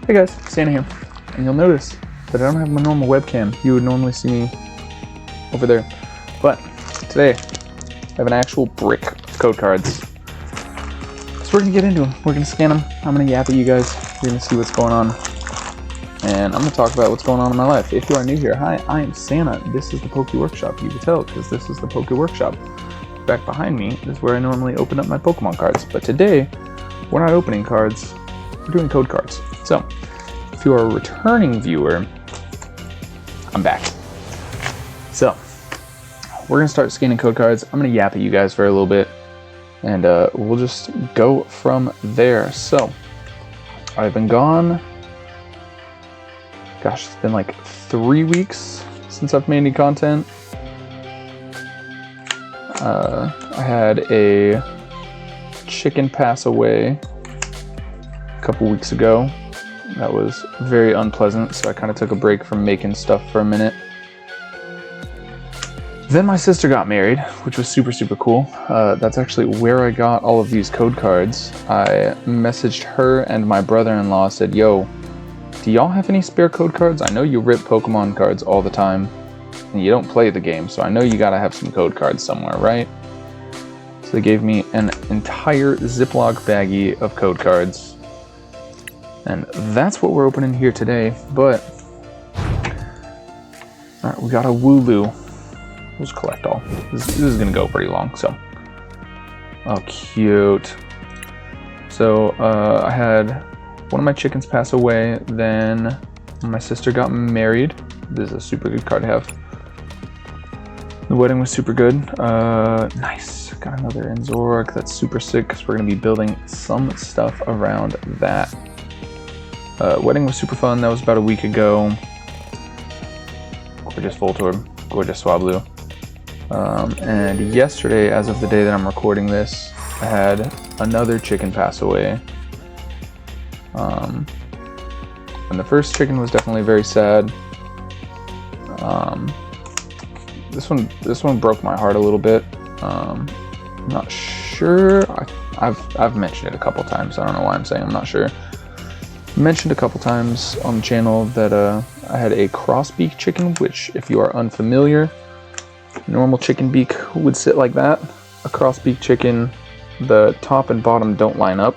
Hey guys, Santa here, and you'll notice that I don't have my normal webcam. You would normally see me over there, but today I have an actual brick of code cards. So we're gonna get into them. We're gonna scan them. I'm gonna yap at you guys. You're gonna see what's going on, and I'm gonna talk about what's going on in my life. If you are new here, hi, I am Santa. This is the Poke Workshop. You can tell because this is the Poke Workshop. Back behind me is where I normally open up my Pokemon cards, but today we're not opening cards. We're doing code cards. So, if you are a returning viewer, I'm back. So, we're going to start scanning code cards. I'm going to yap at you guys for a little bit, and we'll just go from there. So, I've been gone, gosh, it's been like 3 weeks since I've made any content. I had a chicken pass away a couple weeks ago. That was very unpleasant, so I kind of took a break from making stuff for a minute. Then my sister got married, which was super, super cool. That's actually where I got all of these code cards. I messaged her and my brother-in-law, said, yo, do y'all have any spare code cards? I know you rip Pokemon cards all the time, and you don't play the game, so I know you gotta have some code cards somewhere, right? So they gave me an entire Ziploc baggie of code cards. And that's what we're opening here today, but alright, we got a Wooloo. We'll just collect all. This is gonna go pretty long, so. Oh, cute. So, I had one of my chickens pass away, then my sister got married. This is a super good card to have. The wedding was super good. Nice. Got another Enzork. That's super sick, because we're gonna be building some stuff around that. Wedding was super fun. That was about a week ago. Gorgeous Voltorb, gorgeous Swablu. And yesterday, as of the day that I'm recording this, I had another chicken pass away. And the first chicken was definitely very sad. This one broke my heart a little bit. I'm not sure. I've mentioned it a couple times. I don't know why I'm saying I'm not sure. Mentioned a couple times on the channel that I had a crossbeak chicken, which, if you are unfamiliar, normal chicken beak would sit like that. A crossbeak chicken, the top and bottom don't line up,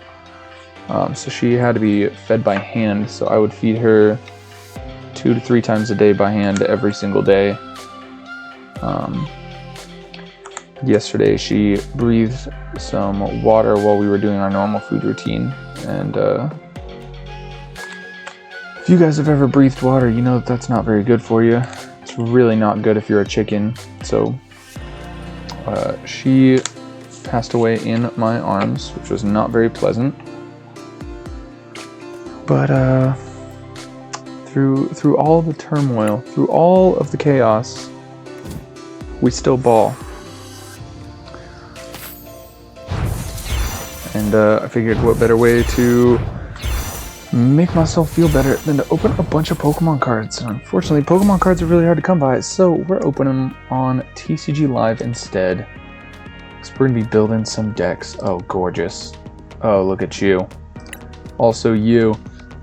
so she had to be fed by hand. So I would feed her 2 to 3 times a day by hand every single day. Yesterday she breathed some water while we were doing our normal food routine, and if you guys have ever breathed water, you know that that's not very good for you. It's really not good if you're a chicken. So she passed away in my arms, which was not very pleasant. But through all the turmoil, through all of the chaos, we still ball. And I figured what better way to make myself feel better than to open a bunch of Pokemon cards. And unfortunately, Pokemon cards are really hard to come by, so we're opening them on TCG Live instead. So we're gonna be building some decks. Oh, gorgeous. Oh, look at you. Also you.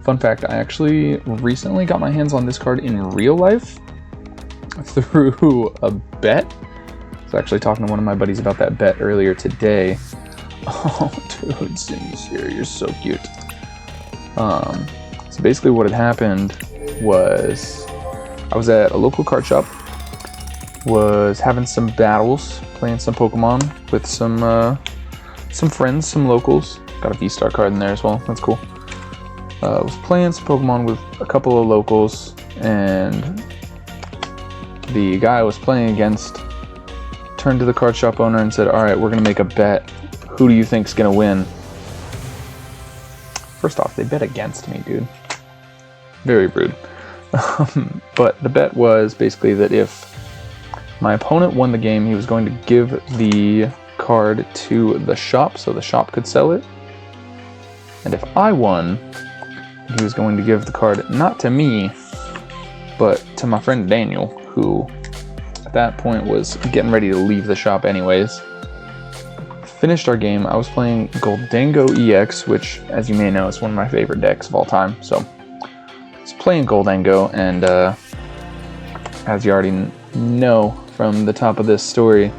Fun fact, I actually recently got my hands on this card in real life through a bet. I was actually talking to one of my buddies about that bet earlier today. Oh, dude, Zimmy's here. You're so cute. So basically what had happened was I was at a local card shop, was having some battles, playing some Pokemon with some friends, some locals. Got a V-Star card in there as well, that's cool. Was playing some Pokemon with a couple of locals, and the guy I was playing against turned to the card shop owner and said, alright, we're gonna make a bet. Who do you think's gonna win? First off, they bet against me, dude. Very rude. But the bet was basically that if my opponent won the game, he was going to give the card to the shop so the shop could sell it. And if I won, he was going to give the card not to me, but to my friend Daniel, who at that point was getting ready to leave the shop anyways. Finished our game. I was playing Goldango EX, which, as you may know, is one of my favorite decks of all time. So was playing Goldango, and as you already know from the top of this story,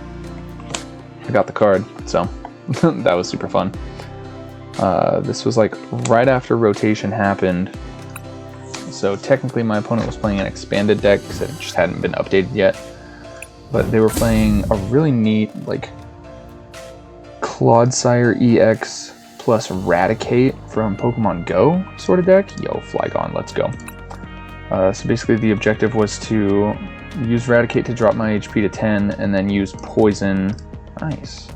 I got the card, so that was super fun. This was like right after rotation happened, so technically my opponent was playing an expanded deck because it just hadn't been updated yet, but they were playing a really neat like Clodsire EX plus Raticate from Pokemon Go sort of deck. Yo, Flygon, let's go. So basically the objective was to use Raticate to drop my HP to 10 and then use Poison. Nice.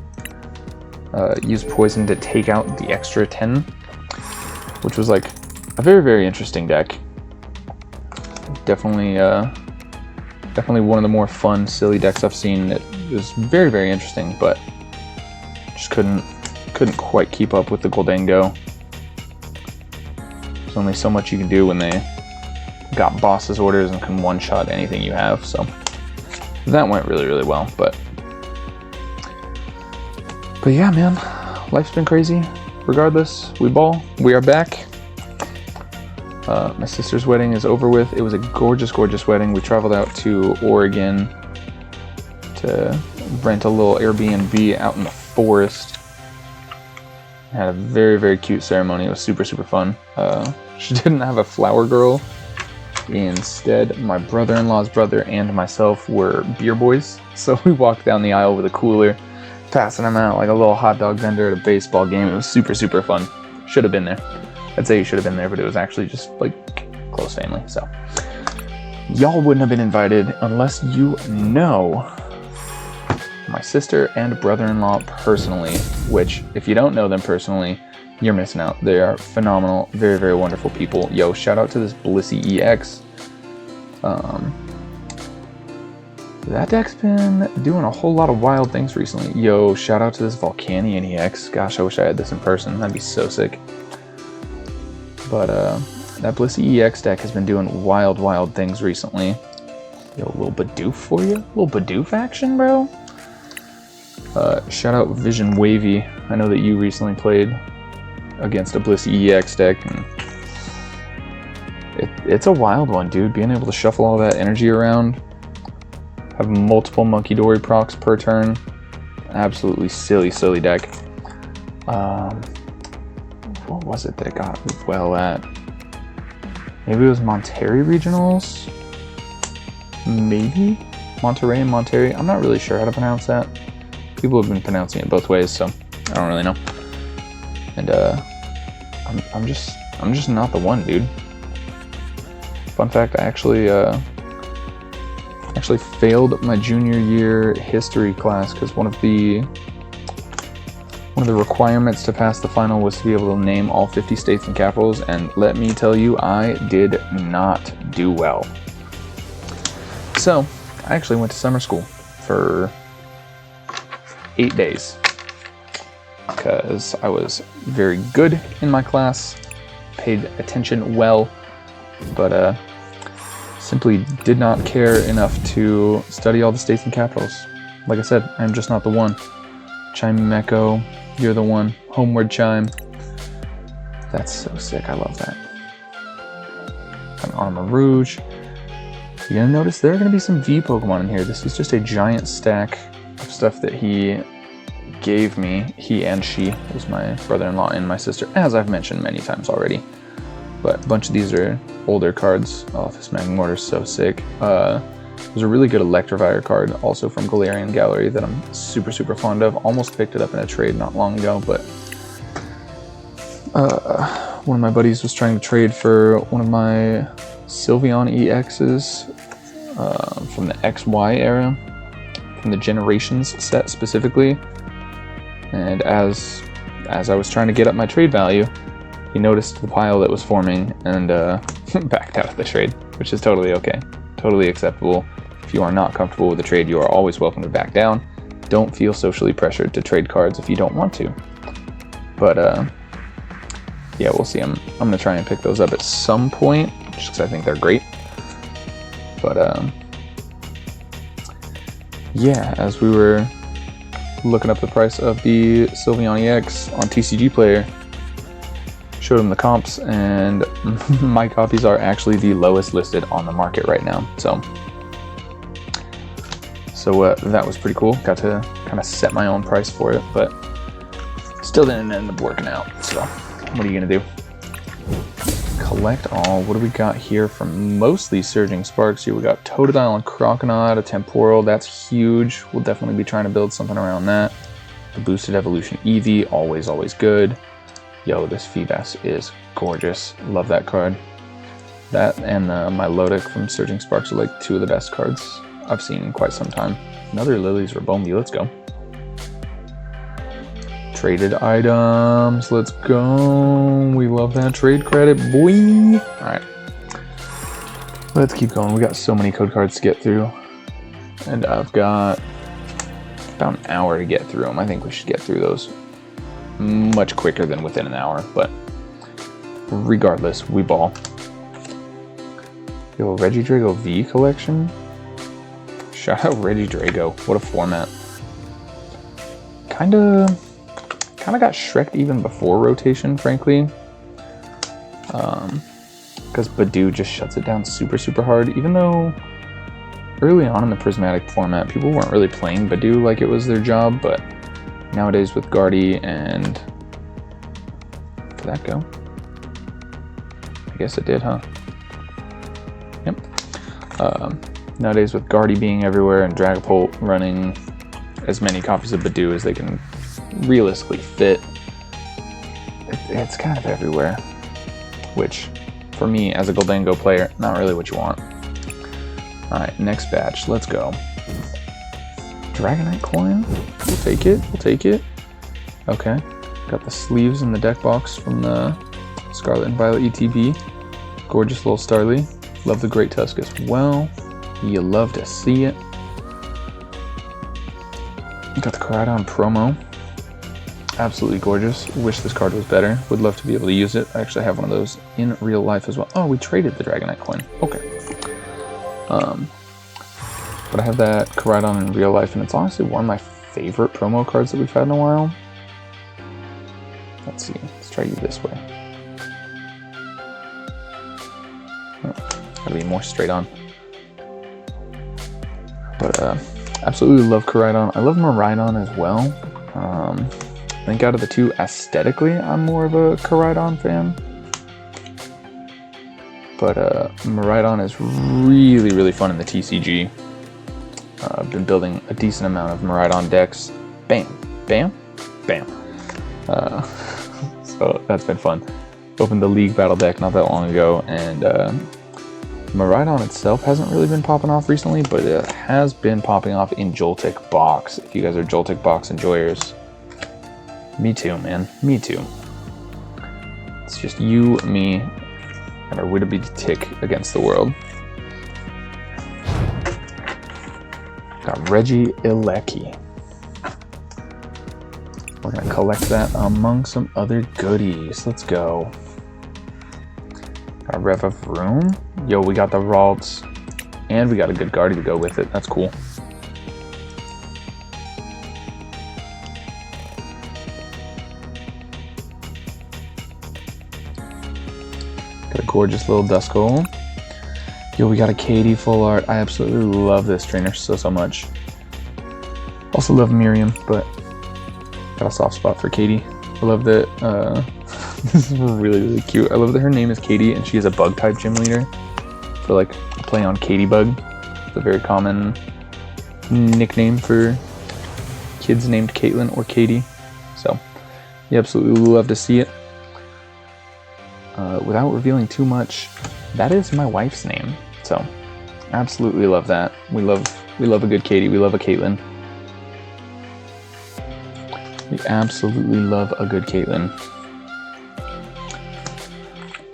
Use Poison to take out the extra 10, which was like a very, very interesting deck. Definitely one of the more fun, silly decks I've seen. It was very, very interesting, but just couldn't quite keep up with the Goldango. There's only so much you can do when they got boss's orders and can one-shot anything you have, so that went really, really well. But yeah, man, life's been crazy. Regardless, we ball. We are back. My sister's wedding is over with. It was a gorgeous, gorgeous wedding. We traveled out to Oregon to rent a little Airbnb out in the forest. Had a very, very cute ceremony. It was super, super fun. She didn't have a flower girl. Instead, my brother-in-law's brother and myself were beer boys. So we walked down the aisle with a cooler, passing them out like a little hot dog vendor at a baseball game. It was super, super fun. Should have been there. I'd say you should have been there, but it was actually just like close family. So y'all wouldn't have been invited unless you know my sister and brother-in-law personally, which if you don't know them personally, you're missing out. They are phenomenal, very, very wonderful people. Yo, shout out to this Blissey EX. That deck's been doing a whole lot of wild things recently. Yo, shout out to this Volcanion EX. Gosh, I wish I had this in person. That'd be so sick. But that Blissey EX deck has been doing wild, wild things recently. Yo, a little Bidoof for you? A little Bidoof action, bro? Shout out Vision Wavy. I know that you recently played against a Blissey EX deck, and it's a wild one, dude. Being able to shuffle all that energy around, have multiple Monkey Dory procs per turn, absolutely silly, silly deck. What was it that it got well at? Maybe it was Monterey Regionals? Maybe? Monterey and Monterey? I'm not really sure how to pronounce that. People have been pronouncing it both ways, so I don't really know. And I'm just not the one, dude. Fun fact, I actually failed my junior year history class because one of the requirements to pass the final was to be able to name all 50 states and capitals, and let me tell you, I did not do well. So I actually went to summer school for 8 days because I was very good in my class, paid attention well, but simply did not care enough to study all the states and capitals. Like I said, I'm just not the one. Chimeco, you're the one. Homeward Chime. That's so sick. I love that. An Armor Rouge. You're gonna notice there are gonna be some V Pokemon in here. This is just a giant stack of stuff that he gave me. He and she was my brother-in-law and my sister, as I've mentioned many times already. But a bunch of these are older cards. Oh, this Magmortar's so sick. There's a really good Electivire card, also from Galarian Gallery, that I'm super, super fond of. Almost picked it up in a trade not long ago, but one of my buddies was trying to trade for one of my Sylveon EXs from the XY era, from the Generations set specifically. And as I was trying to get up my trade value, he noticed the pile that was forming and backed out of the trade, which is totally okay. Totally acceptable. If you are not comfortable with the trade, you are always welcome to back down. Don't feel socially pressured to trade cards if you don't want to. But yeah, we'll see. I'm gonna try and pick those up at some point, just because I think they're great. But yeah, as we were looking up the price of the Sylveon EX on TCG Player, showed him the comps, and my copies are actually the lowest listed on the market right now. So that was pretty cool. Got to kind of set my own price for it, but still didn't end up working out. So what are you gonna do? Collect all. What do we got here from mostly Surging Sparks? Here we got Totodile and Croconaut, a Temporal. That's huge. We'll definitely be trying to build something around that. The Boosted Evolution Eevee, always good. Yo, this Feebas is gorgeous. Love that card. That and my Lodic from Surging Sparks are like two of the best cards I've seen in quite some time. Another Lily's Rabombi, let's go. Traded items, let's go. We love that trade credit, boy. All right, let's keep going. We got so many code cards to get through, and I've got about an hour to get through them. I think we should get through those much quicker than within an hour, but regardless, we ball. Yo, Regidrago V collection. Shout out Regidrago. What a format. Kinda got Shrek'd even before rotation, frankly. Because Badoo just shuts it down super hard, even though early on in the Prismatic format, people weren't really playing Badoo like it was their job, but nowadays with Guardy and... Did that go? I guess it did, huh? Yep. Nowadays with Guardy being everywhere and Dragapult running as many copies of Badoo as they can realistically fit, it's kind of everywhere, which for me as a Goldango player, not really what you want. Alright, next batch, let's go. Dragonite coin, we'll take it. Okay, got the sleeves in the deck box from the Scarlet and Violet ETB. Gorgeous little Starly. Love the Great Tusk as well. You love to see it. Got the Koraidon promo. Absolutely gorgeous. Wish this card was better. Would love to be able to use it. I actually have one of those in real life as well. Oh, we traded the Dragonite coin. Okay. But I have that Koraidon in real life, and it's honestly one of my favorite promo cards that we've had in a while. Let's see. Let's try you this way. Oh, gotta be more straight on. But absolutely love Koraidon. I love Miraidon as well. I think out of the two, aesthetically, I'm more of a Koraidon fan. But Miraidon is really fun in the TCG. I've been building a decent amount of Miraidon decks. Bam. So that's been fun. Opened the League Battle deck not that long ago, and Miraidon itself hasn't really been popping off recently, but it has been popping off in Joltik Box. If you guys are Joltik Box enjoyers, me too, man. Me too. It's just you, me, and our Wittaby tick against the world. Got Regieleki. We're gonna collect that among some other goodies. Let's go. Got a Rev of Room. Yo, we got the Ralts, and we got a good Guardy to go with it. That's cool. Got a gorgeous little Duskull. Yo, we got a Katie full art. I absolutely love this trainer so much. Also love Miriam, but got a soft spot for Katie. I love that. This is really cute. I love that her name is Katie and she is a bug type gym leader. For like a play on Katie Bug. It's a very common nickname for kids named Caitlin or Katie. So you absolutely love to see it. Without revealing too much, that is my wife's name. So absolutely love that. We love a good Katie. We love a Caitlin. We absolutely love a good Caitlin.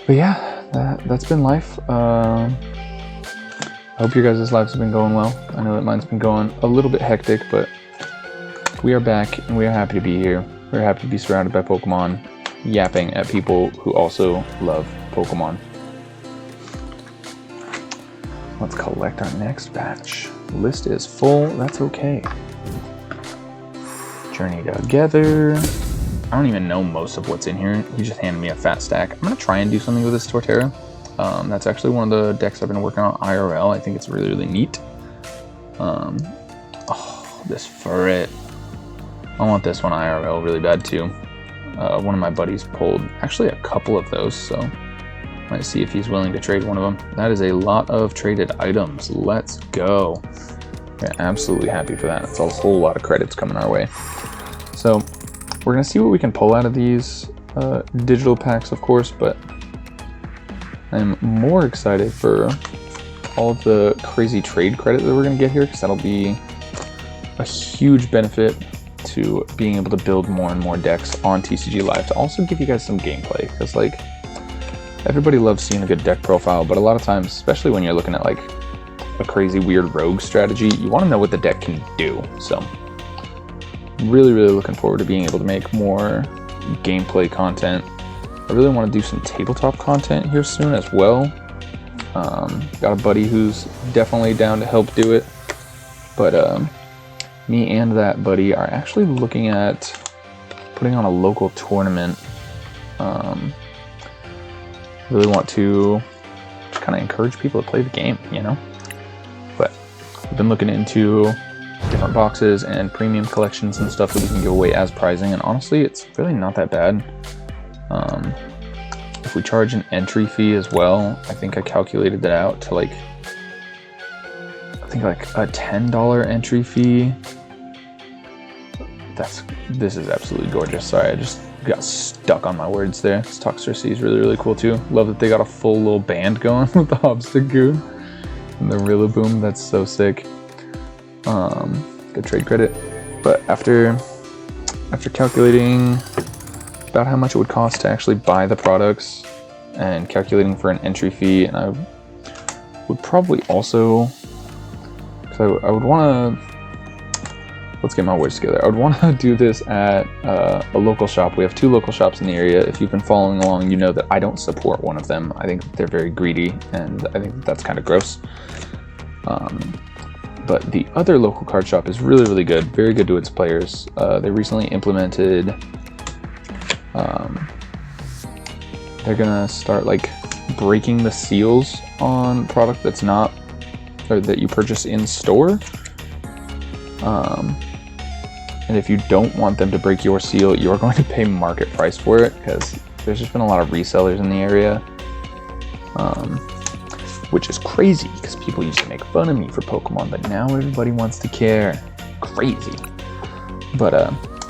But yeah, that's been life. I hope your guys' lives have been going well. I know that mine's been going a little bit hectic, but we are back and we are happy to be here. We're happy to be surrounded by Pokemon, yapping at people who also love Pokemon. Let's collect our next batch. List is full, that's okay. Journey Together. I don't even know most of what's in here. He just handed me a fat stack. I'm gonna try and do something with this Torterra. That's actually one of the decks I've been working on IRL. I think it's really, really neat. Oh, this Furret. I want this one IRL really bad too. One of my buddies pulled actually a couple of those, so might see if he's willing to trade one of them. That is a lot of traded items. Let's go. Yeah, absolutely happy for that. It's a whole lot of credits coming our way. So we're gonna see what we can pull out of these digital packs, of course, but I'm more excited for all of the crazy trade credit that we're gonna get here, because that'll be a huge benefit to being able to build more and more decks on TCG Live, to also give you guys some gameplay, because like everybody loves seeing a good deck profile, but a lot of times, especially when you're looking at like a crazy weird rogue strategy, you want to know what the deck can do. So really looking forward to being able to make more gameplay content. I really want to do some tabletop content here soon as well. Got a buddy who's definitely down to help do it, but me and that buddy are actually looking at putting on a local tournament. Really want to just kind of encourage people to play the game, you know? But we've been looking into different boxes and premium collections and stuff that we can give away as prizing, and honestly, it's really not that bad. If we charge an entry fee as well, I think I calculated that out to like, I think like a $10 entry fee. This is absolutely gorgeous. Sorry, I just got stuck on my words there. This Toxtricity is really cool too. Love that they got a full little band going with the Hobstagoon and the Rillaboom. That's so sick. Good trade credit. But after calculating about how much it would cost to actually buy the products and calculating for an entry fee, and I would probably also, because I would want to, let's get my words together. I would want to do this at a local shop. We have 2 local shops in the area. If you've been following along, you know that I don't support one of them. I think they're very greedy, and I think that's kind of gross. But the other local card shop is really good, very good to its players. They recently implemented, they're gonna start like breaking the seals on product that's not, or that you purchase in store. And if you don't want them to break your seal, you're going to pay market price for it, because there's just been a lot of resellers in the area, which is crazy, because people used to make fun of me for Pokemon, but now everybody wants to care. Crazy. But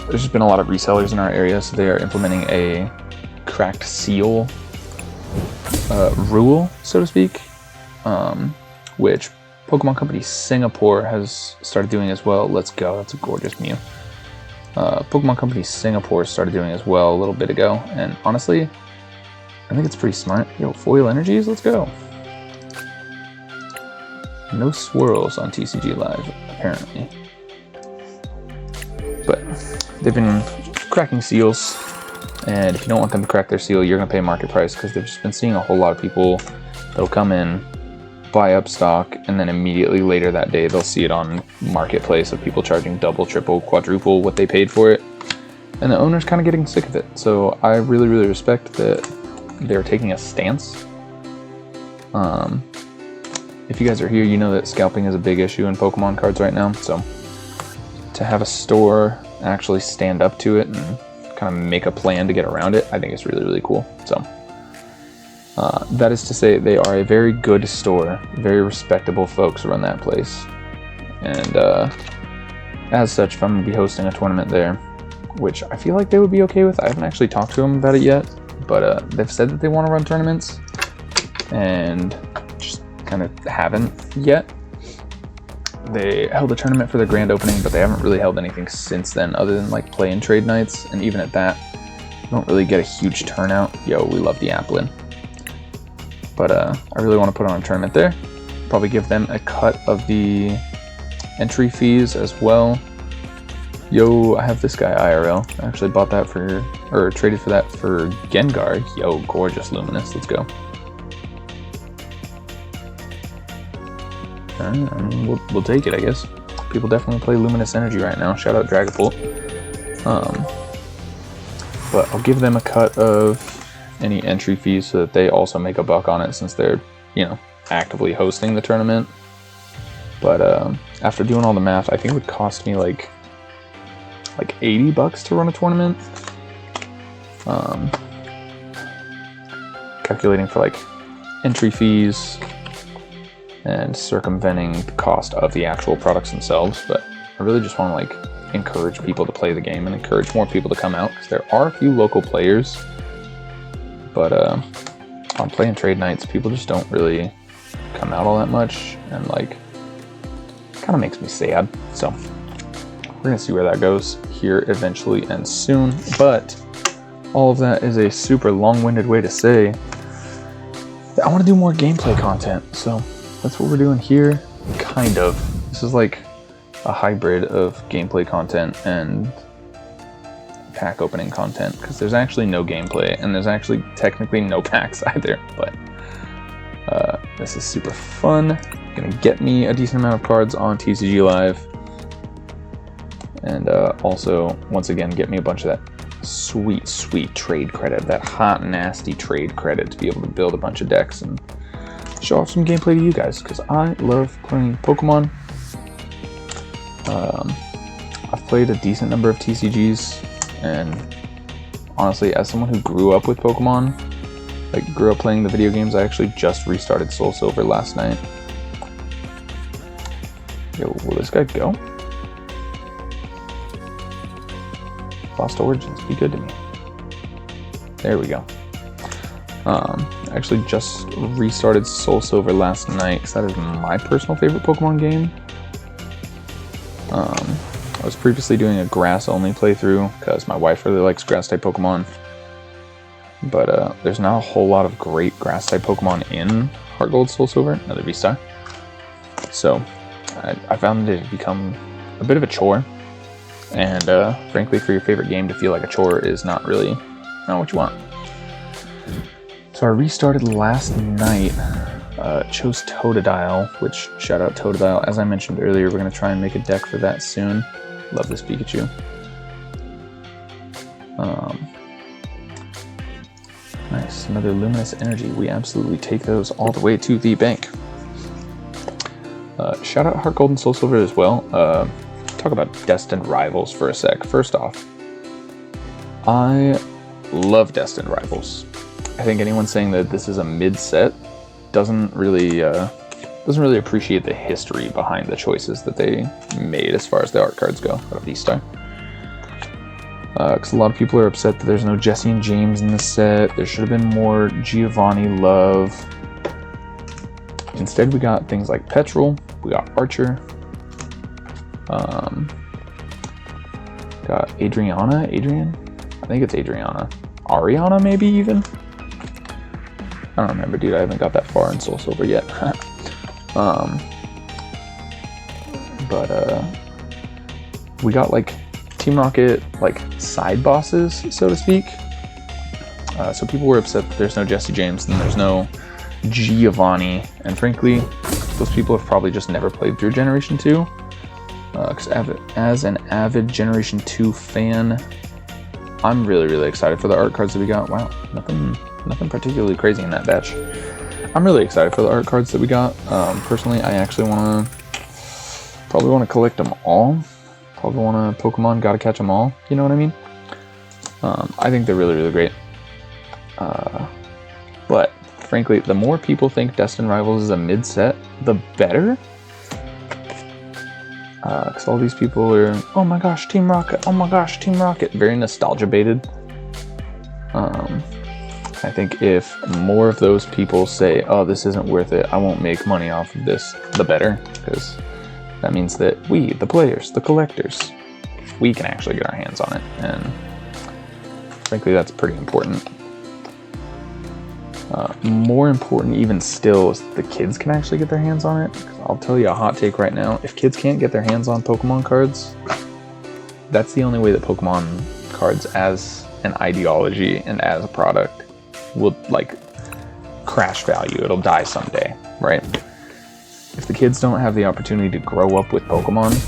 there's just been a lot of resellers in our area, so they are implementing a cracked seal rule, so to speak, which Pokemon Company Singapore has started doing as well. Let's go, that's a gorgeous Mew. Pokemon Company Singapore started doing as well a little bit ago, and honestly, I think it's pretty smart. Yo, foil energies, let's go. No swirls on TCG Live, apparently. But they've been cracking seals, and if you don't want them to crack their seal, you're gonna pay market price, because they've just been seeing a whole lot of people that'll come in, buy up stock, and then immediately later that day they'll see it on marketplace of people charging double, triple, quadruple what they paid for it, and the owner's kind of getting sick of it. So I really respect that they're taking a stance. If you guys are here, you know that scalping is a big issue in Pokemon cards right now, so to have a store actually stand up to it and kind of make a plan to get around it, I think is really cool. So that is to say, they are a very good store. Very respectable folks run that place. And as such, if I'm going to be hosting a tournament there, which I feel like they would be okay with, I haven't actually talked to them about it yet, but they've said that they want to run tournaments, and just kind of haven't yet. They held a tournament for their grand opening, but they haven't really held anything since then, other than like play and trade nights, and even at that, you don't really get a huge turnout. Yo, we love the Applin. But I really want to put on a tournament there. Probably give them a cut of the entry fees as well. Yo, I have this guy IRL. I actually bought that for, or traded for that for Gengar. Yo, gorgeous Luminous. Let's go. We'll take it, I guess. People definitely play Luminous Energy right now. Shout out Dragapult. but I'll give them a cut of any entry fees so that they also make a buck on it, since they're, you know, actively hosting the tournament. But after doing all the math, I think it would cost me like $80 to run a tournament. Calculating for like entry fees and circumventing the cost of the actual products themselves. But I really just want to like encourage people to play the game and encourage more people to come out, because there are a few local players, but on play and trade nights, people just don't really come out all that much, and like kind of makes me sad. So we're gonna see where that goes here eventually and soon. But all of that is a super long-winded way to say that I want to do more gameplay content. So that's what we're doing here, kind of. This is like a hybrid of gameplay content and pack opening content, because there's actually no gameplay and there's actually technically no packs either. But this is super fun. Gonna get me a decent amount of cards on TCG Live, and also once again get me a bunch of that sweet trade credit, that hot nasty trade credit, to be able to build a bunch of decks and show off some gameplay to you guys, because I love playing Pokemon. I've played a decent number of TCGs, and honestly, as someone who grew up with Pokemon, like grew up playing the video games, I actually just restarted Soul Silver last night. Yo, will this guy go? Lost Origins, be good to me. There we go. I actually just restarted Soul Silver last night, because that is my personal favorite Pokemon game. I was previously doing a grass-only playthrough, because my wife really likes grass-type Pokemon. But there's not a whole lot of great grass-type Pokemon in Heart Gold Soul Silver, another V-Star. So I found it to become a bit of a chore. And frankly, for your favorite game to feel like a chore is not what you want. So I restarted last night, chose Totodile, which, shout out Totodile. As I mentioned earlier, we're going to try and make a deck for that soon. Love this Pikachu. Nice, another Luminous Energy. We absolutely take those all the way to the bank. Shout out Heart Gold and Soul Silver as well. Talk about Destined Rivals for a sec. First off, I love Destined Rivals. I think anyone saying that this is a mid-set doesn't really appreciate the history behind the choices that they made as far as the art cards go out of V-Star. Because a lot of people are upset that there's no Jesse and James in the set. There should have been more Giovanni love. Instead, we got things like Petrol, we got Archer, got Adrian? I think it's Adriana. Ariana, maybe even? I don't remember, dude. I haven't got that far in Soul Silver yet. We got like Team Rocket, like side bosses, so to speak. So people were upset that there's no Jesse James and there's no Giovanni, and frankly, those people have probably just never played through Generation 2. Because as an avid Generation 2 fan, I'm really excited for the art cards that we got. Wow, nothing particularly crazy in that batch. I'm really excited for the art cards that we got. Personally, I actually probably want to collect them all. Probably want to Pokemon, gotta catch them all. You know what I mean? I think they're really great. But frankly, the more people think Destined Rivals is a mid-set, the better. Because all these people are, oh my gosh, Team Rocket, oh my gosh, Team Rocket, very nostalgia-baited. I think if more of those people say, oh, this isn't worth it, I won't make money off of this, the better. Because that means that we, the players, the collectors, we can actually get our hands on it. And frankly, that's pretty important. More important even still is the kids can actually get their hands on it. 'Cause I'll tell you a hot take right now. If kids can't get their hands on Pokemon cards, that's the only way that Pokemon cards as an ideology and as a product will like crash value. It'll die someday, right? If the kids don't have the opportunity to grow up with Pokemon,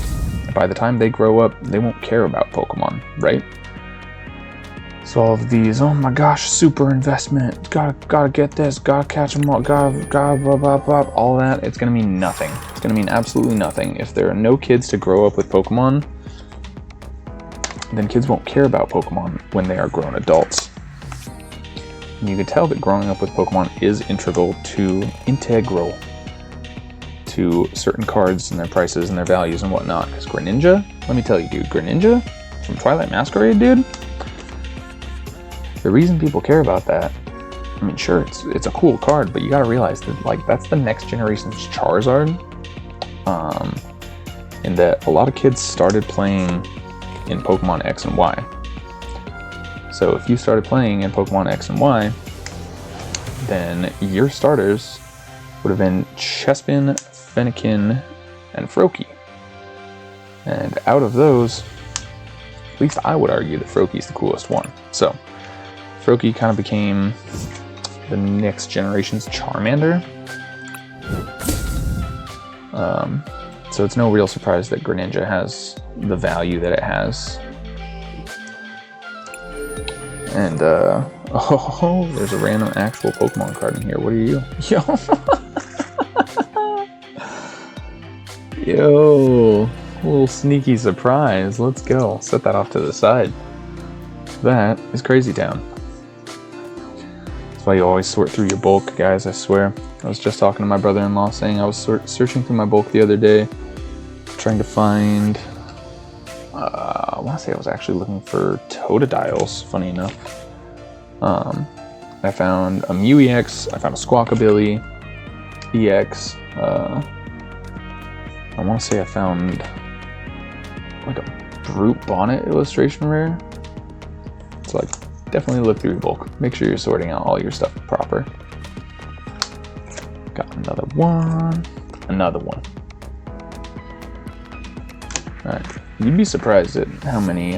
by the time they grow up, they won't care about Pokemon, right? So all of these, oh my gosh, super investment. Gotta get this. Gotta catch them all. Gotta blah blah blah. All that. It's gonna mean nothing. It's gonna mean absolutely nothing. If there are no kids to grow up with Pokemon, then kids won't care about Pokemon when they are grown adults. And you can tell that growing up with Pokemon is integral to certain cards and their prices and their values and whatnot. Because Greninja, let me tell you, dude, Greninja from Twilight Masquerade, dude. The reason people care about that, I mean, sure, it's a cool card, but you gotta realize that, like, that's the next generation's Charizard. In that a lot of kids started playing in Pokemon X and Y. So if you started playing in Pokemon X and Y, then your starters would have been Chespin, Fennekin, and Froakie. And out of those, at least I would argue that Froakie's the coolest one. So Froakie kind of became the next generation's Charmander. So it's no real surprise that Greninja has the value that it has. And, oh, there's a random actual Pokemon card in here. What are you? Yo, little sneaky surprise. Let's go. Set that off to the side. That is Crazy Town. That's why you always sort through your bulk, guys, I swear. I was just talking to my brother-in-law saying I was searching through my bulk the other day, trying to find, I want to say I was actually looking for Totodiles, funny enough. I found a Mew EX, I found a Squawkabilly EX, I want to say I found like a Brute Bonnet illustration rare. So like, definitely look through your bulk. Make sure you're sorting out all your stuff proper. Got another one. Alright, you'd be surprised at how many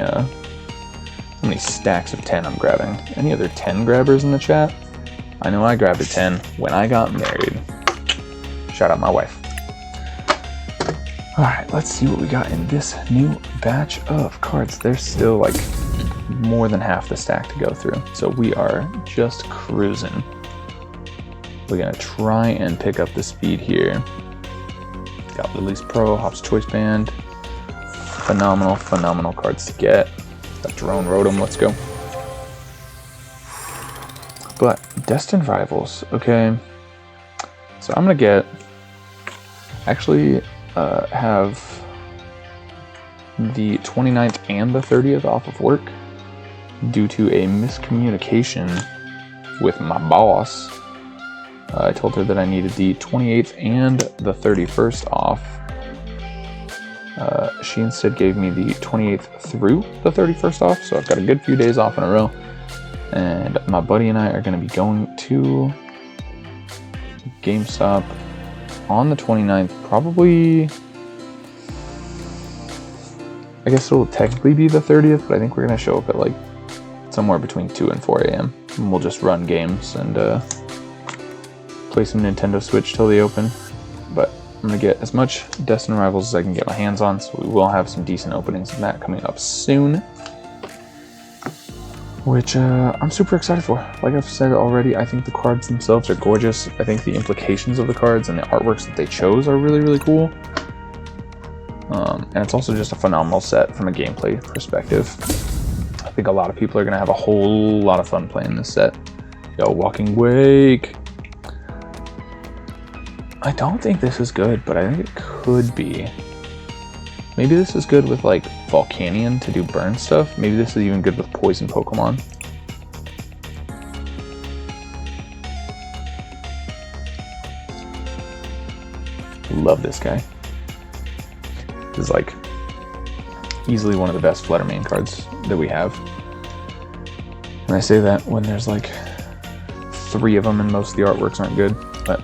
stacks of 10 I'm grabbing. Any other 10 grabbers in the chat? I know I grabbed a 10 when I got married. Shout out my wife. Alright, let's see what we got in this new batch of cards. There's still like more than half the stack to go through, so we are just cruising. We're gonna try and pick up the speed here. Got Lily's Pro, Hop's Choice Band. Phenomenal cards to get. Got Drone Rotom, let's go. But Destined Rivals, okay. So I'm gonna get, actually have the 29th and the 30th off of work due to a miscommunication with my boss. I told her that I needed the 28th and the 31st off. She instead gave me the 28th through the 31st off, so I've got a good few days off in a row. And my buddy and I are going to be going to GameStop on the 29th, probably, I guess it'll technically be the 30th, but I think we're going to show up at like somewhere between 2 and 4 a.m. and we'll just run games and play some Nintendo Switch till they open. But I'm going to get as much Destined Rivals as I can get my hands on, so we will have some decent openings of that coming up soon, which I'm super excited for. Like I've said already, I think the cards themselves are gorgeous. I think the implications of the cards and the artworks that they chose are really cool. And it's also just a phenomenal set from a gameplay perspective. I think a lot of people are going to have a whole lot of fun playing this set. Yo, Walking Wake! I don't think this is good, but I think it could be. Maybe this is good with like Volcanion to do burn stuff. Maybe this is even good with poison Pokemon. Love this guy. This is like easily one of the best Fluttermane cards that we have. And I say that when there's like 3 of them and most of the artworks aren't good, but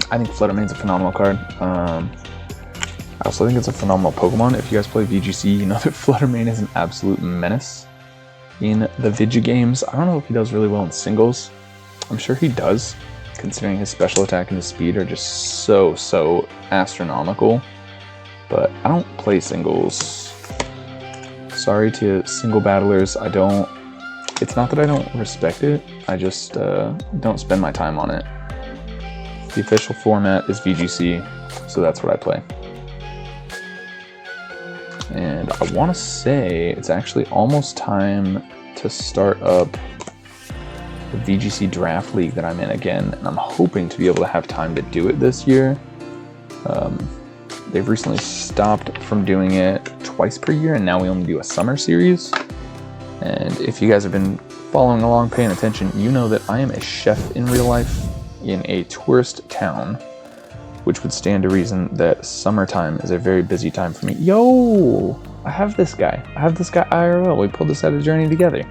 I think Fluttermane's a phenomenal card. I also think it's a phenomenal Pokemon. If you guys play VGC, you know that Fluttermane is an absolute menace in the Vigi games. I don't know if he does really well in singles. I'm sure he does, considering his special attack and his speed are just so astronomical. But I don't play singles. Sorry to single battlers, I don't It's not that I don't respect it, I just don't spend my time on it. The official format is VGC, so that's what I play. And I want to say it's actually almost time to start up the VGC Draft League that I'm in again, and I'm hoping to be able to have time to do it this year. They've recently stopped from doing it twice per year, and now we only do a summer series. And if you guys have been following along, paying attention, you know that I am a chef in real life in a tourist town, which would stand to reason that summertime is a very busy time for me. Yo, I have this guy. IRL. We pulled this out of Journey together.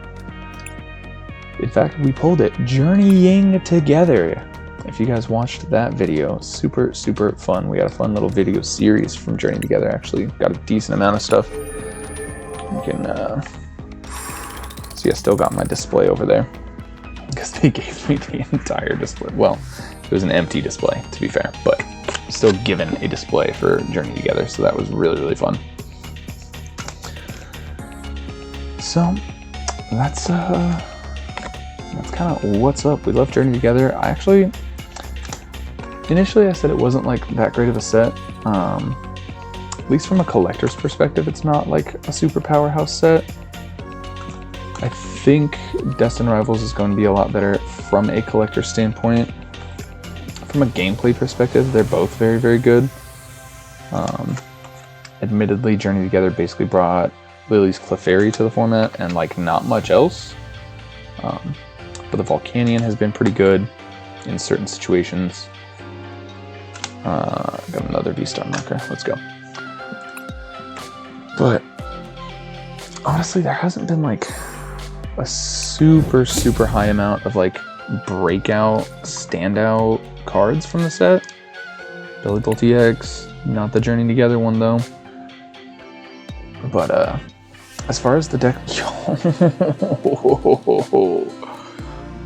In fact, we pulled it journeying together. If you guys watched that video, super, super fun. We got a fun little video series from Journey Together, actually. Got a decent amount of stuff. You can, see, I still got my display over there. Because they gave me the entire display. Well, it was an empty display, to be fair, but still given a display for Journey Together, so that was really, really fun. So, that's kind of what's up. We love Journey Together. Initially I said it wasn't like that great of a set. At least from a collector's perspective, it's not like a super powerhouse set. I think Destined Rivals is going to be a lot better from a collector standpoint. From a gameplay perspective, they're both very, very good. Admittedly, Journey Together basically brought Lily's Clefairy to the format and like not much else. But the Volcanion has been pretty good in certain situations. Got another V-Star marker. Let's go. But honestly, there hasn't been like a super, super high amount of like breakout, standout cards from the set. Billy Bolt EX, not the Journey Together one though. But as far as the deck,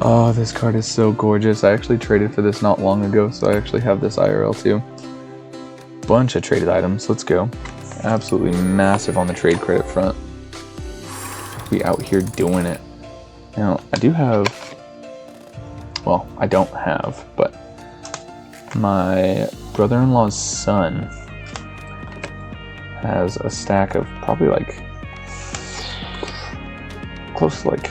oh, this card is so gorgeous. I actually traded for this not long ago, so I actually have this IRL too. Bunch of traded items. Let's go. Absolutely massive on the trade credit front. We out here doing it. Now, I do have, well, I don't have, but my brother-in-law's son has a stack of probably like close to like,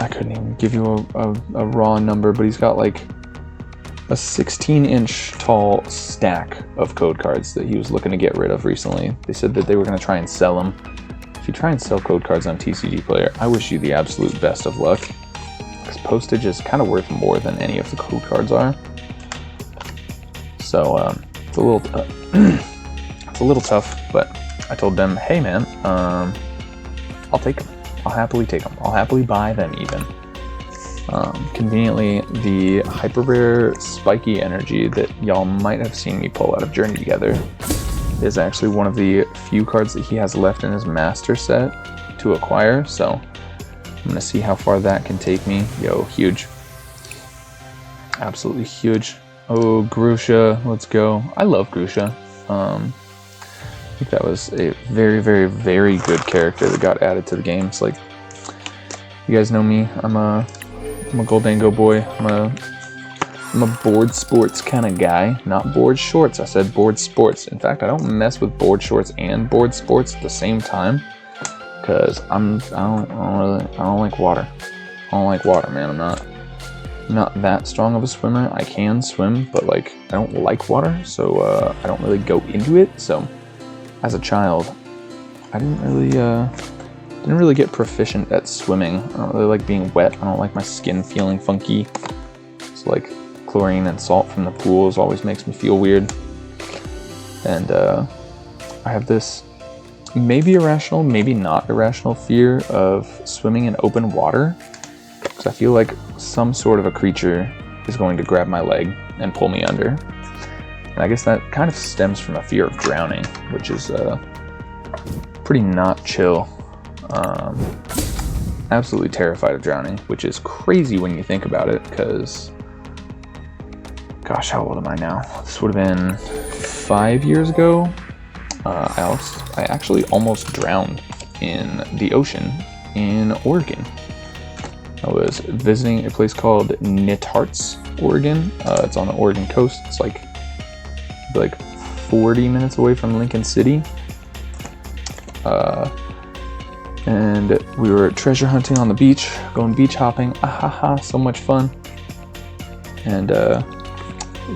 I couldn't even give you a raw number, but he's got like a 16-inch tall stack of code cards that he was looking to get rid of recently. They said that they were going to try and sell them. If you try and sell code cards on TCG Player, I wish you the absolute best of luck, because postage is kind of worth more than any of the code cards are. So it's a little it's a little tough, but I told them, hey man, I'll take them. I'll happily take them. I'll happily buy them even. Conveniently, the hyper rare spiky energy that y'all might have seen me pull out of Journey Together is actually one of the few cards that he has left in his master set to acquire, so I'm gonna see how far that can take me. Yo, huge. Absolutely huge. Oh, Grusha, let's go. I love Grusha. I think that was a very, very, very good character that got added to the games. Like, you guys know me. I'm a Goldango boy. I'm a board sports kind of guy, not board shorts. I said board sports. In fact, I don't mess with board shorts and board sports at the same time, because I don't like water. I don't like water, man. I'm not that strong of a swimmer. I can swim, but like I don't like water, so I don't really go into it. So as a child, I didn't really get proficient at swimming. I don't really like being wet. I don't like my skin feeling funky. It's like chlorine and salt from the pools always makes me feel weird. And I have this maybe irrational, maybe not irrational fear of swimming in open water, because I feel like some sort of a creature is going to grab my leg and pull me under. And I guess that kind of stems from a fear of drowning, which is pretty not chill. Absolutely terrified of drowning, which is crazy when you think about it, because gosh, how old am I now? This would have been 5 years ago. I actually almost drowned in the ocean in Oregon. I was visiting a place called Nitarts, Oregon. It's on the Oregon coast. It's like 40 minutes away from Lincoln City. And we were treasure hunting on the beach, going beach hopping. Ahaha, so much fun. And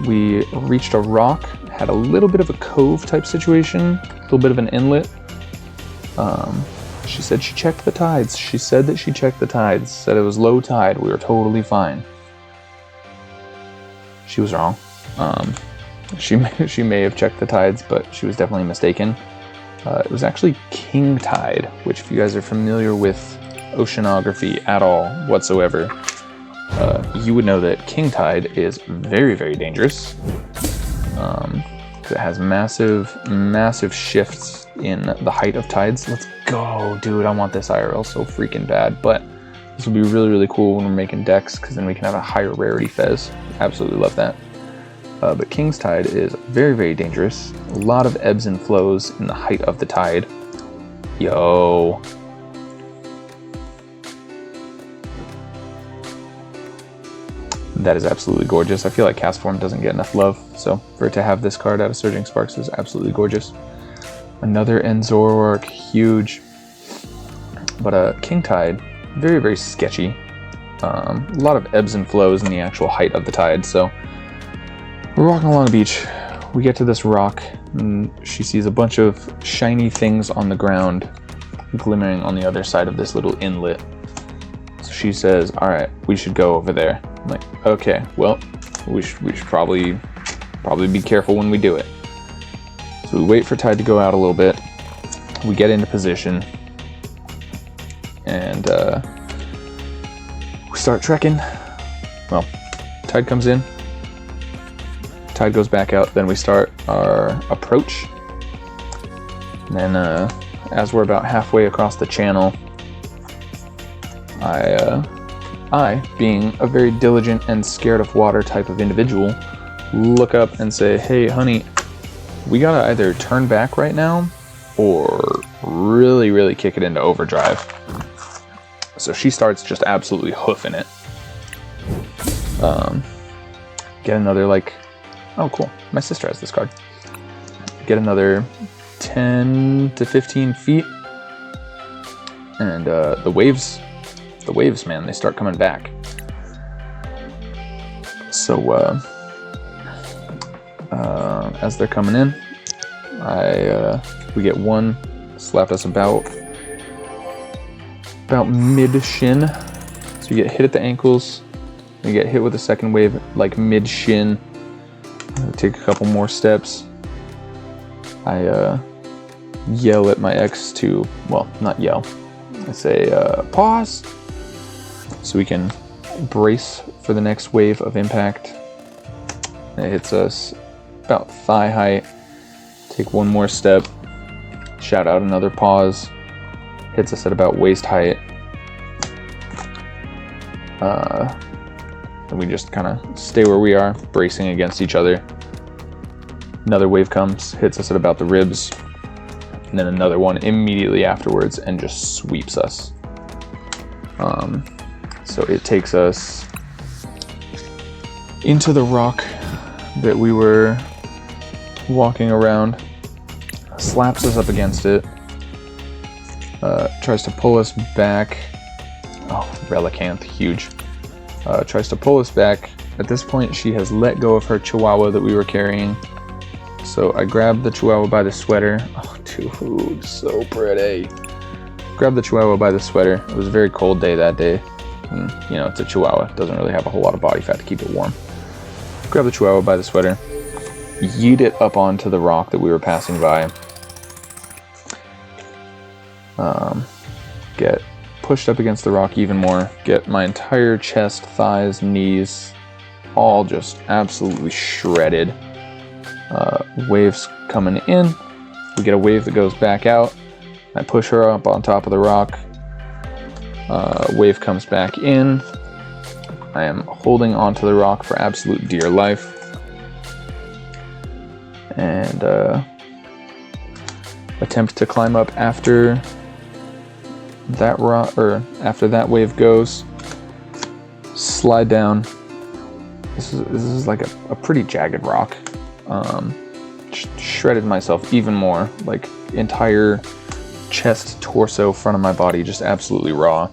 we reached a rock, had a little bit of a cove type situation, a little bit of an inlet. She said she checked the tides. She said that she checked the tides, said it was low tide. We were totally fine. She was wrong. She may have checked the tides, but she was definitely mistaken. It was actually king tide, which if you guys are familiar with oceanography at all whatsoever, you would know that king tide is very, very dangerous. It has massive shifts in the height of tides. Let's go, dude. I want this IRL so freaking bad, but this will be really, really cool when we're making decks, because then we can have a higher rarity fez. Absolutely love that. But king's tide is very, very dangerous. A lot of ebbs and flows in the height of the tide. Yo. That is absolutely gorgeous. I feel like cast form doesn't get enough love, so for it to have this card out of Surging Sparks is absolutely gorgeous. Another Enzorark, huge. But King Tide, very, very sketchy. A lot of ebbs and flows in the actual height of the tide, so we're walking along the beach. We get to this rock, and she sees a bunch of shiny things on the ground glimmering on the other side of this little inlet. So she says, all right, we should go over there. I'm like, okay, well, we should probably be careful when we do it. So we wait for tide to go out a little bit. We get into position, and we start trekking. Well, tide comes in, tide goes back out, then we start our approach. And then as we're about halfway across the channel, I, being a very diligent and scared of water type of individual, look up and say, hey honey, we gotta either turn back right now or really, really kick it into overdrive. So she starts just absolutely hoofing it. Get another, like, oh cool, my sister has this card. Get another 10 to 15 feet, and the waves, man, they start coming back. So as they're coming in, we get one slap us about mid shin. So you get hit at the ankles, you get hit with a second wave like mid shin. Take a couple more steps. I yell at my ex to, well, not yell. I say pause, so we can brace for the next wave of impact. It hits us about thigh height. Take one more step. Shout out another pause. Hits us at about waist height. And we just kind of stay where we are, bracing against each other. Another wave comes, hits us at about the ribs, and then another one immediately afterwards and just sweeps us. So it takes us into the rock that we were walking around, slaps us up against it, tries to pull us back. Oh, Relicanth, huge. Tries to pull us back. At this point, she has let go of her chihuahua that we were carrying. So I grabbed the chihuahua by the sweater. Oh, dude, so pretty. Grabbed the chihuahua by the sweater. It was a very cold day that day. And, you know, it's a chihuahua. It doesn't really have a whole lot of body fat to keep it warm. Grab the chihuahua by the sweater. Yeet it up onto the rock that we were passing by. Get pushed up against the rock even more. Get my entire chest, thighs, knees, all just absolutely shredded. Waves coming in. We get a wave that goes back out. I push her up on top of the rock. Wave comes back in. I am holding onto the rock for absolute dear life. And attempt to climb up after that rock, or after that wave goes, slide down. This is like a pretty jagged rock. Shredded myself even more, like entire chest, torso, front of my body just absolutely raw.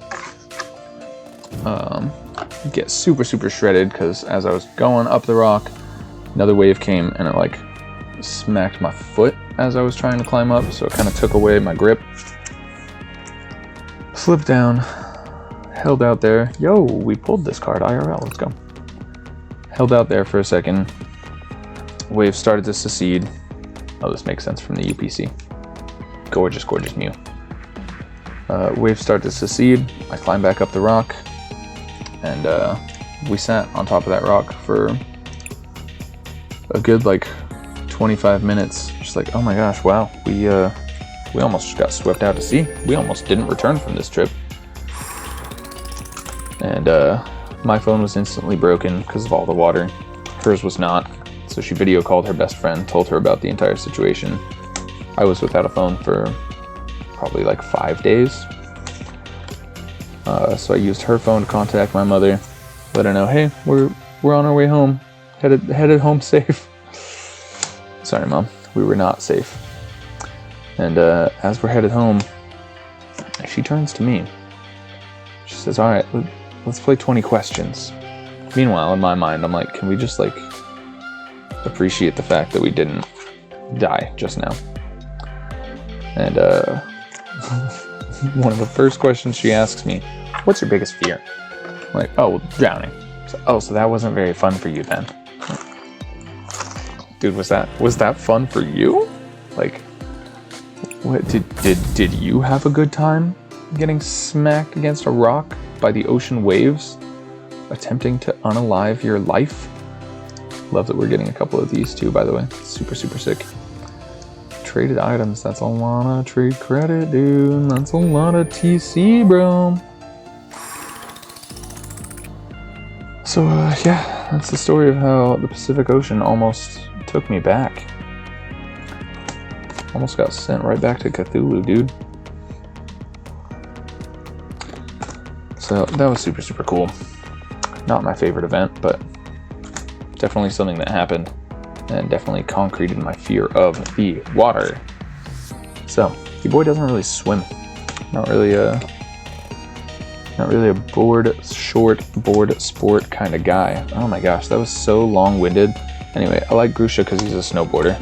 Get super shredded because as I was going up the rock, another wave came and it like smacked my foot as I was trying to climb up, so it kind of took away my grip. Slipped down, held out there. Yo, we pulled this card IRL, let's go. Held out there for a second. Wave started to secede. Oh, this makes sense from the UPC. Gorgeous Mew. Wave started to secede. I climbed back up the rock, and we sat on top of that rock for a good like 25 minutes. Just like, oh my gosh, wow, we almost got swept out to sea. We almost didn't return from this trip. And my phone was instantly broken because of all the water. Hers was not. So she video called her best friend, told her about the entire situation. I was without a phone for probably like 5 days. So I used her phone to contact my mother, let her know, hey, we're on our way home, headed home safe. Sorry, Mom, we were not safe. And as we're headed home, she turns to me. She says, all right, let's play 20 questions. Meanwhile, in my mind, I'm like, can we just like appreciate the fact that we didn't die just now? And one of the first questions she asks me, what's your biggest fear? I'm like, oh, well, drowning. So that wasn't very fun for you then. Dude, was that fun for you? Like, what, did you have a good time getting smacked against a rock by the ocean waves, attempting to unalive your life? Love that we're getting a couple of these too, by the way. Super sick. Traded items, that's a lot of trade credit, dude. That's a lot of TC, bro. So, yeah, that's the story of how the Pacific Ocean almost took me back. Almost got sent right back to Cthulhu, dude. So, that was super cool. Not my favorite event, but definitely something that happened, and definitely concreted my fear of the water. So, your boy doesn't really swim. Not really a short board sport kind of guy. Oh my gosh, that was so long-winded. Anyway, I like Grusha because he's a snowboarder.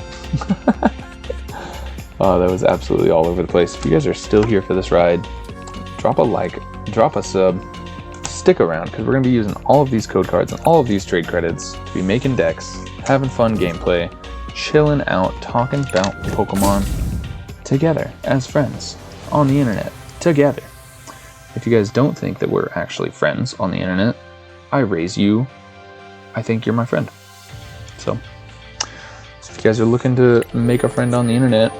Oh, that was absolutely all over the place. If you guys are still here for this ride, drop a like, drop a sub, stick around, because we're going to be using all of these code cards and all of these trade credits to be making decks, having fun gameplay, chilling out, talking about Pokemon together as friends on the internet together. If you guys don't think that we're actually friends on the internet, I raise you. I think you're my friend. So if you guys are looking to make a friend on the internet,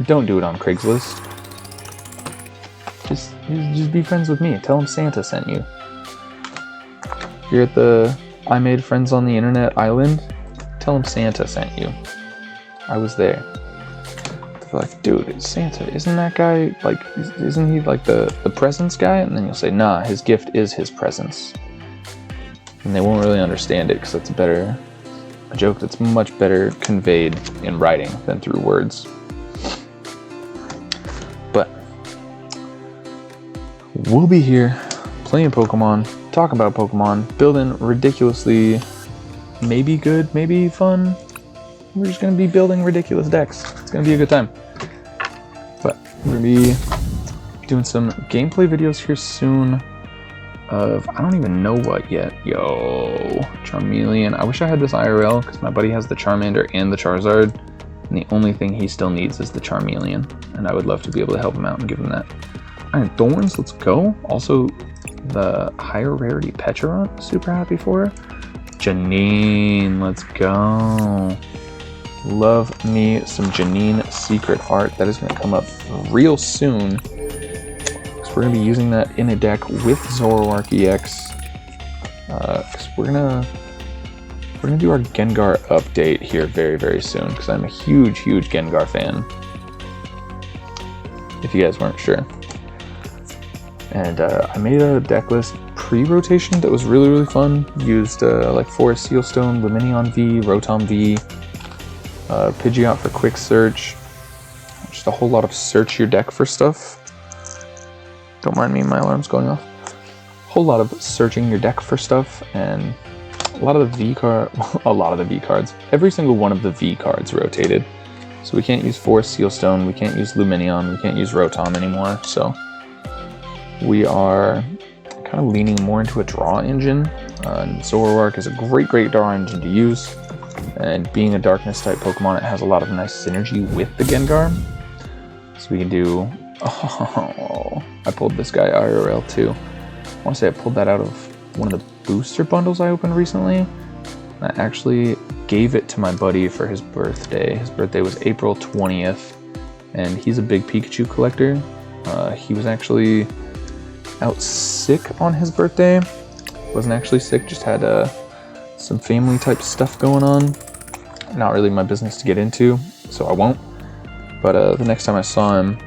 don't do it on Craigslist. Just be friends with me. Tell them Santa sent you. If you're at the I Made Friends on the Internet island, tell them Santa sent you. I was there. They're like, dude, it's Santa. Isn't that guy, like, isn't he like the presents guy? And then you'll say, nah, his gift is his presents. And they won't really understand it because that's a joke that's much better conveyed in writing than through words. But we'll be here playing Pokemon, talking about Pokemon, building ridiculously, maybe good, maybe fun. We're just going to be building ridiculous decks. It's going to be a good time. But we're going to be doing some gameplay videos here soon of, I don't even know what yet. Yo, Charmeleon. I wish I had this IRL because my buddy has the Charmander and the Charizard, and the only thing he still needs is the Charmeleon, and I would love to be able to help him out and give him that. Iron Thorns, let's go. Also, the higher rarity Pecharunt, super happy for her. Janine, let's go. Love me some Janine secret art. That is going to come up real soon. So we're going to be using that in a deck with Zoroark EX. Because we're gonna do our Gengar update here very soon. Because I'm a huge Gengar fan. If you guys weren't sure. And I made a deck list pre-rotation that was really fun. Used like Forest Sealstone, Luminion V, Rotom V, Pidgeot for quick search. Just a whole lot of search your deck for stuff. Don't mind me, my alarm's going off. Whole lot of searching your deck for stuff, and a lot of the V cards. Every single one of the V cards rotated. So we can't use Forest Sealstone, we can't use Luminion, we can't use Rotom anymore. So we are kind of leaning more into a draw engine. Zoroark is a great draw engine to use. And being a darkness type Pokemon, it has a lot of nice synergy with the Gengar. So we can do, oh, I pulled this guy IRL too. I want to say I pulled that out of one of the booster bundles I opened recently. I actually gave it to my buddy for his birthday. His birthday was April 20th, and he's a big Pikachu collector. He was actually out sick on his birthday. Wasn't actually sick, just had some family type stuff going on. Not really my business to get into, so I won't. But the next time I saw him,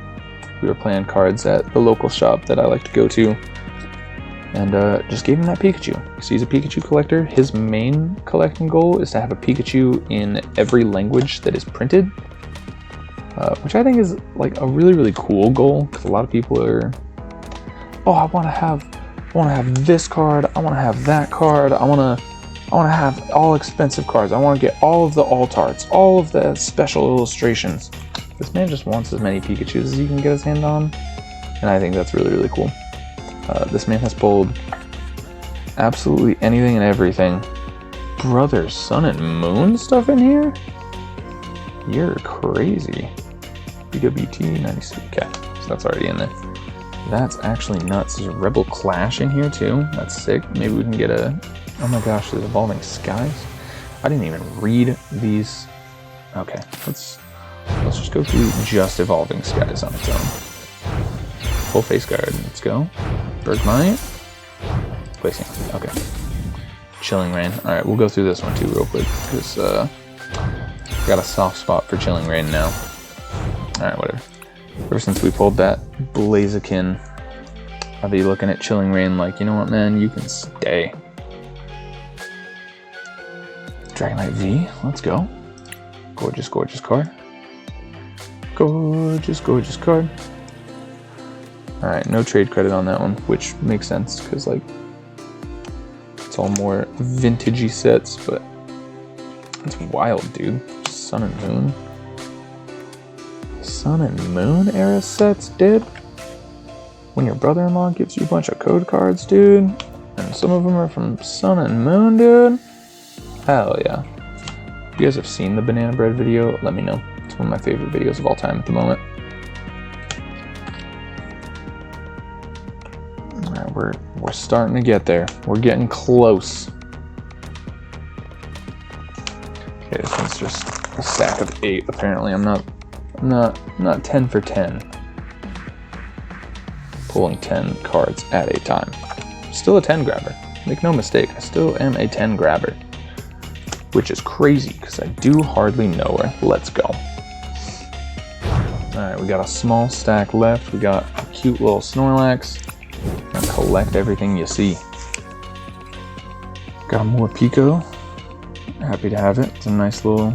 we were playing cards at the local shop that I like to go to, and just gave him that Pikachu. So he's a Pikachu collector. His main collecting goal is to have a Pikachu in every language that is printed, which I think is like a really cool goal, because a lot of people are, oh, I want to have this card, I want to have that card, I want to have all expensive cards, I want to get all of the alt arts, all of the special illustrations. This man just wants as many Pikachus as he can get his hand on, and I think that's really cool. This man has pulled absolutely anything and everything. Brother, Sun and Moon stuff in here? You're crazy. BWT 96, okay, so that's already in there. That's actually nuts. There's a Rebel Clash in here too. That's sick. Maybe we can get a, oh my gosh, there's Evolving Skies. I didn't even read these. Okay, let's just go through just Evolving Skies on its own. Full face guard, let's go. Bergmite. Placing, okay. Chilling Rain. Alright, we'll go through this one too real quick, because I got a soft spot for Chilling Rain now. Alright, whatever. Ever since we pulled that Blaziken, I'll be looking at Chilling Rain like, you know what, man, you can stay. Dragonite V, let's go. Gorgeous card. Gorgeous card. Alright, no trade credit on that one, which makes sense, because, like, it's all more vintagey sets, but that's wild, dude. Sun and Moon. Sun and Moon era sets, dude? When your brother-in-law gives you a bunch of code cards, dude, and some of them are from Sun and Moon, dude? Hell yeah. If you guys have seen the Banana Bread video, let me know. It's one of my favorite videos of all time at the moment. Alright, we're starting to get there. We're getting close. Okay, this one's just a stack of 8. Apparently, I'm not 10 for 10. Pulling 10 cards at a time. Still a 10 grabber. Make no mistake, I still am a 10 grabber. Which is crazy, because I do hardly know her. Let's go. Alright, we got a small stack left. We got a cute little Snorlax. Gonna collect everything you see. Got more Pico. Happy to have it. It's a nice little,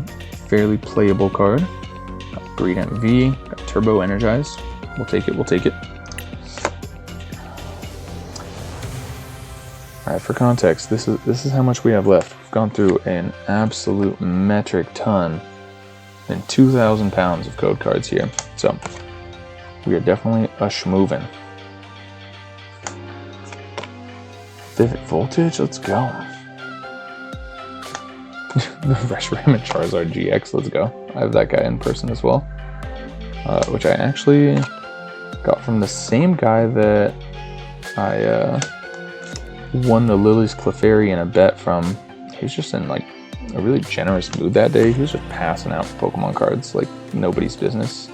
fairly playable card. Got Greedent V. Got Turbo Energized. We'll take it. Alright, for context, this is how much we have left. We've gone through an absolute metric ton and 2,000 pounds of code cards here. So, we are definitely a schmoovin'. Vivid Voltage, let's go. The Reshiram and Charizard GX, let's go. I have that guy in person as well. Which I actually got from the same guy that I won the Lily's Clefairy in a bet from. He was just in like a really generous mood that day. He was just passing out Pokemon cards like nobody's business.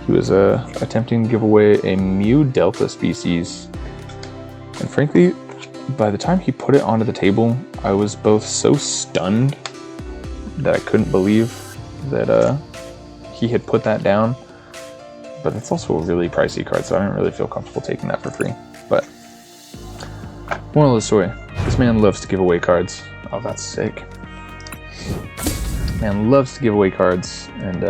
He was attempting to give away a Mew Delta species. And frankly, by the time he put it onto the table, I was both so stunned that I couldn't believe that he had put that down. but it's also a really pricey card, so I didn't really feel comfortable taking that for free. But moral of the story, this man loves to give away cards. Oh, that's sick. Man loves to give away cards, and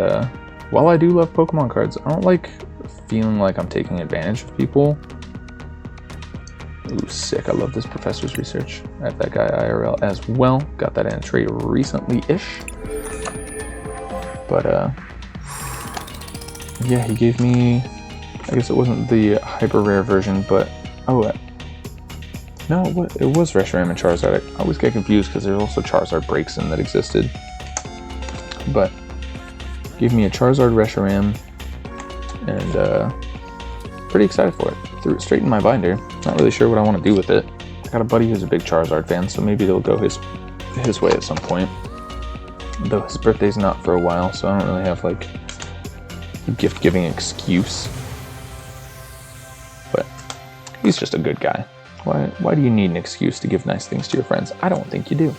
while I do love Pokemon cards, I don't like feeling like I'm taking advantage of people. Ooh, sick. I love this professor's research. I have that guy IRL as well. Got that in a trade recently-ish. But, yeah, he gave me... I guess it wasn't the hyper rare version, but... Oh, no, it was Reshiram and Charizard. I always get confused because there's also Charizard breaks in that existed. But, gave me a Charizard Reshiram, and, pretty excited for it. Threw it straight in my binder. Not really sure what I want to do with it. I got a buddy who's a big Charizard fan, so maybe it'll go his way at some point. Though his birthday's not for a while, so I don't really have like a gift-giving excuse. But he's just a good guy. Why do you need an excuse to give nice things to your friends? I don't think you do.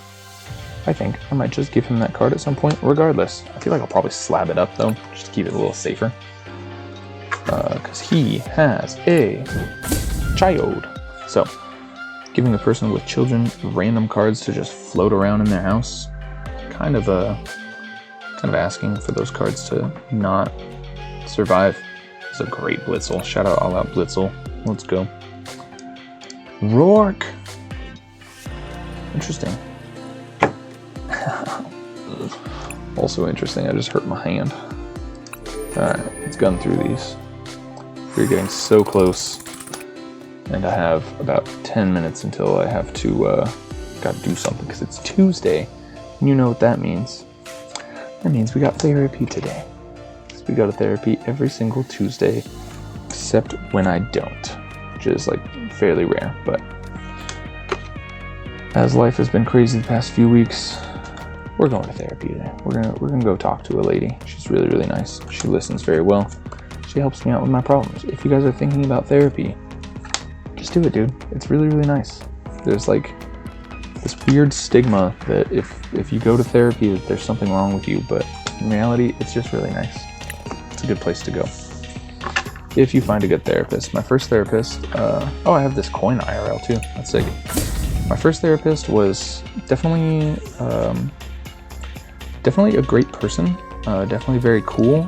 I think I might just give him that card at some point, regardless. I feel like I'll probably slab it up though, just to keep it a little safer. Because he has a child. So, giving a person with children random cards to just float around in their house, kind of asking for those cards to not survive. It's a great Blitzel. Shout out all out Blitzel. Let's go. Rourke. Interesting. Also interesting. I just hurt my hand. All right, let's gun through these. We're getting so close, and I have about 10 minutes until I have to gotta do something because it's Tuesday. And you know what that means. That means we got therapy today. So we go to therapy every single Tuesday, except when I don't, which is like fairly rare. But as life has been crazy the past few weeks, we're going to therapy today. We're gonna go talk to a lady. She's really, really nice. She listens very well. She helps me out with my problems. If you guys are thinking about therapy, just do it, dude. It's really, really nice. There's like this weird stigma that if you go to therapy, that there's something wrong with you, but in reality, it's just really nice. It's a good place to go. If you find a good therapist. My first therapist, oh, I have this coin IRL too. That's sick. My first therapist was definitely a great person. Definitely very cool.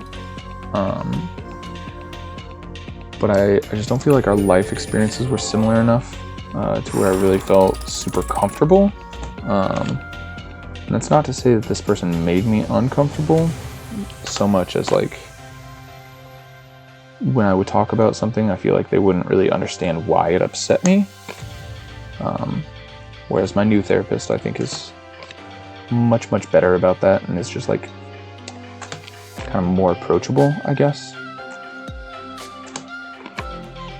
But I just don't feel like our life experiences were similar enough to where I really felt super comfortable. And that's not to say that this person made me uncomfortable so much as like when I would talk about something, I feel like they wouldn't really understand why it upset me. Whereas my new therapist, I think, is much, much better about that, and it's just like kind of more approachable, I guess.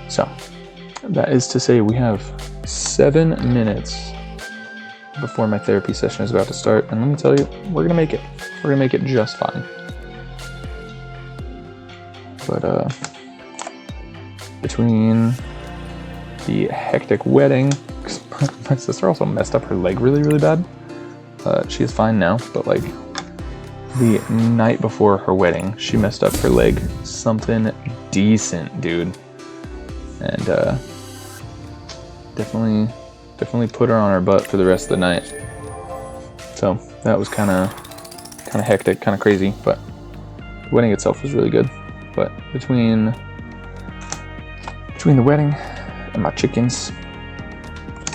So, that is to say we have 7 minutes before my therapy session is about to start, and let me tell you, we're gonna make it. We're gonna make it just fine. But, between the hectic wedding, my sister also messed up her leg really, really bad. She is fine now, but like the night before her wedding, she messed up her leg something decent, dude. And definitely put her on her butt for the rest of the night. So that was kind of hectic, kind of crazy, but the wedding itself was really good. But between the wedding and my chickens,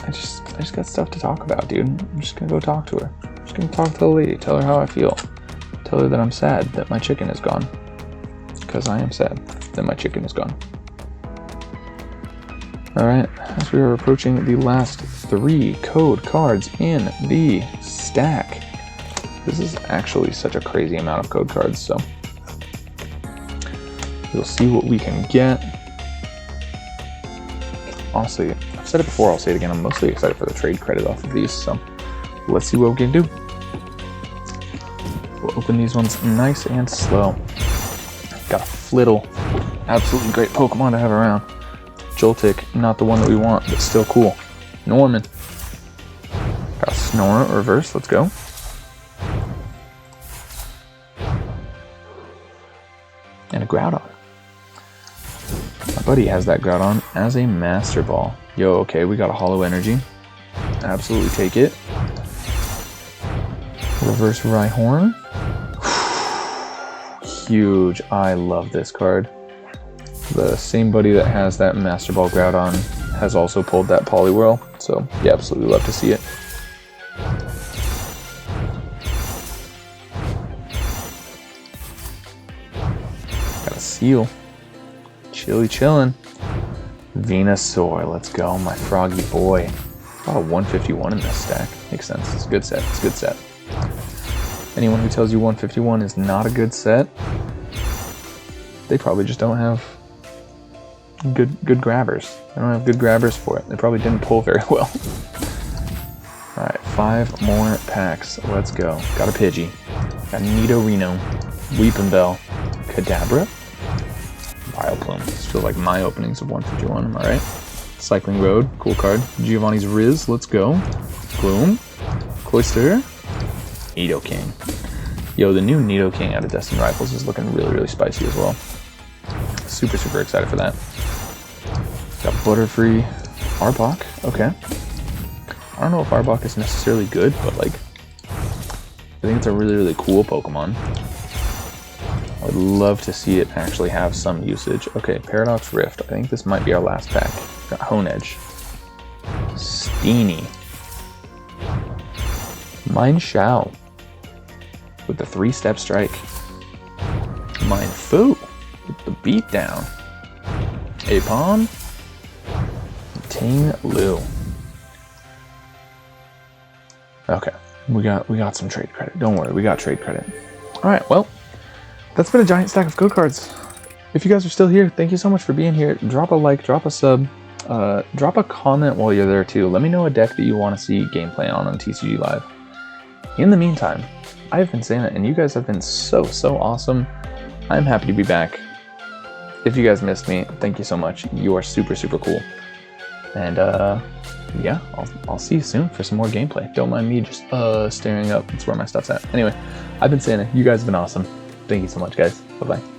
I just got stuff to talk about, dude. I'm just gonna go talk to her. I'm just gonna talk to the lady, tell her how I feel. Tell her that I'm sad that my chicken is gone. Because I am sad that my chicken is gone. Alright, as we are approaching the last 3 code cards in the stack. This is actually such a crazy amount of code cards, so we'll see what we can get. Honestly, I've said it before, I'll say it again, I'm mostly excited for the trade credit off of these, so let's see what we can do. We'll open these ones nice and slow. Got a Flittle, absolutely great Pokemon to have around. Joltik, not the one that we want, but still cool. Norman. Got a Snorunt reverse, let's go. And a Groudon. buddy has that Groudon as a Master Ball. Yo, okay, we got a Hollow Energy. Absolutely take it. Reverse Rhyhorn. Huge. I love this card. The same buddy that has that Master Ball Groudon has also pulled that Poliwhirl, so yeah, absolutely love to see it. Got a Seal. Chillin'. Venusaur, let's go, my froggy boy. Oh, 151 in this stack. Makes sense. It's a good set. It's a good set. Anyone who tells you 151 is not a good set, they probably just don't have good grabbers. They don't have good grabbers for it. They probably didn't pull very well. Alright, 5 more packs. Let's go. Got a Pidgey. Got Nidorino. Weepin' Bell. Kadabra. Vileplume. This feels like my openings of 151, am I right? Cycling Road. Cool card. Giovanni's Riz. Let's go. Gloom. Cloyster. Nidoking. Yo, the new Nidoking out of Destined Rivals is looking really spicy as well. Super excited for that. Got Butterfree. Arbok. Okay. I don't know if Arbok is necessarily good, but like, I think it's a really cool Pokemon. I would love to see it actually have some usage. Okay, Paradox Rift. I think this might be our last pack. Got Honedge. Steenie. Mine Shao. With the 3-step strike. Mine Fu. With the beatdown. Apom. Ting Lu. Okay, we got some trade credit. Don't worry, we got trade credit. All right, well, that's been a giant stack of code cards. If you guys are still here, thank you so much for being here. Drop a like, drop a sub, drop a comment while you're there too. Let me know a deck that you want to see gameplay on TCG Live. In the meantime, I've been saying it, and you guys have been so awesome. I'm happy to be back. If you guys missed me, thank you so much. You are super cool. And yeah, I'll see you soon for some more gameplay. Don't mind me just staring up. That's where my stuff's at. Anyway, I've been saying it. You guys have been awesome. Thank you so much, guys. Bye-bye.